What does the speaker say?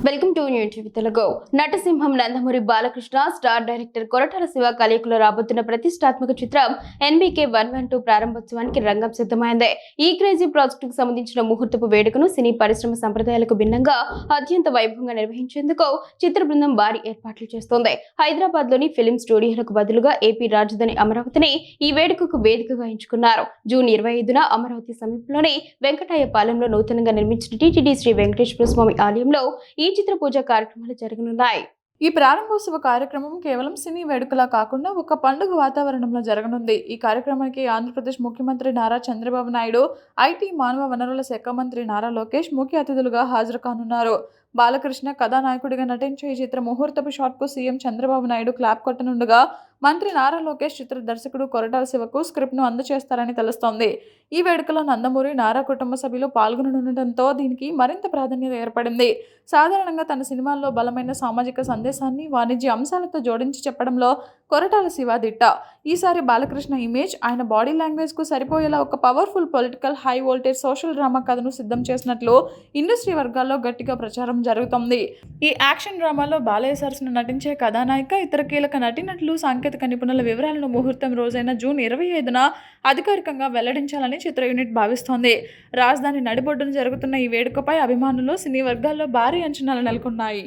Welcome to new TV Telugu. నటసింహం Nandamuri Balakrishna star director Koratala Siva కలయికలో రాబోతున్న ప్రతిష్టాత్మక చిత్రం ఎన్బీకే 112 ప్రారంభోత్సవానికి రంగం సిద్ధమైంది. ఈ క్రేజీ ప్రాజెక్టుకు సంబంధించిన ముహూర్తపు వేడుకను సినీ పరిశ్రమ సంప్రదాయాలకు భిన్నంగా అత్యంత వైభవంగా నిర్వహించేందుకు చిత్ర బృందం భారీ ఏర్పాట్లు చేస్తోంది. హైదరాబాద్ లోని ఫిలిం స్టూడియోలకు బదులుగా ఏపీ రాజధాని అమరావతిని ఈ వేడుకకు వేదికగా ఎంచుకున్నారు. జూన్ 25న అమరావతి సమీపంలోని వెంకటాయపాలెంలో నూతనంగా నిర్మించిన టీటీడీ శ్రీ వెంకటేశ్వర స్వామి ఆలయంలో ఈ చిత్ర పూజ కార్యక్రమాలు జరగనున్నాయి. ఈ ప్రారంభోత్సవ కార్యక్రమం కేవలం సినీ వేడుకలా కాకుండా ఒక పండుగ వాతావరణంలో జరగనుంది. ఈ కార్యక్రమానికి ఆంధ్రప్రదేశ్ ముఖ్యమంత్రి నారా చంద్రబాబు నాయుడు, ఐటీ మానవ వనరుల శాఖ మంత్రి నారా లోకేష్ ముఖ్య అతిథులుగా హాజరు కానున్నారు. బాలకృష్ణ కథానాయకుడిగా నటించే ఈ చిత్ర ముహూర్తపు షాట్కు సీఎం చంద్రబాబు నాయుడు క్లాప్ కొట్టనుండగా మంత్రి నారా లోకేష్ చిత్ర దర్శకుడు కొరటాల శివకు స్క్రిప్ట్ను అందజేస్తారని తెలుస్తోంది. ఈ వేడుకలో నందమూరి, నారా కుటుంబ సభ్యులు పాల్గొననుండటంతో దీనికి మరింత ప్రాధాన్యత ఏర్పడింది. సాధారణంగా తన సినిమాల్లో బలమైన సామాజిక సందేశాన్ని వాణిజ్య అంశాలతో జోడించి చెప్పడంలో కొరటాల శివ దిట్ట. ఈసారి బాలకృష్ణ ఇమేజ్, ఆయన బాడీ లాంగ్వేజ్ కు సరిపోయేలా ఒక powerful political, high voltage social drama కథను సిద్ధం చేసినట్లు ఇండస్ట్రీ వర్గాల్లో గట్టిగా ప్రచారం జరుగుతోంది. ఈ యాక్షన్ డ్రామాలో బాలయ్య సరసన నటించే కథానాయిక, ఇతర కీలక నటీనటులు, సాంకేతిక నిపుణుల వివరాలను ముహూర్తం రోజైన జూన్ 25న అధికారికంగా వెల్లడించాలని చిత్ర యూనిట్ భావిస్తోంది. రాజధాని నడిబొడ్డున జరుగుతున్న ఈ వేడుకపై అభిమానులు, సినీ వర్గాల్లో భారీ అంచనాలు నెలకొన్నాయి.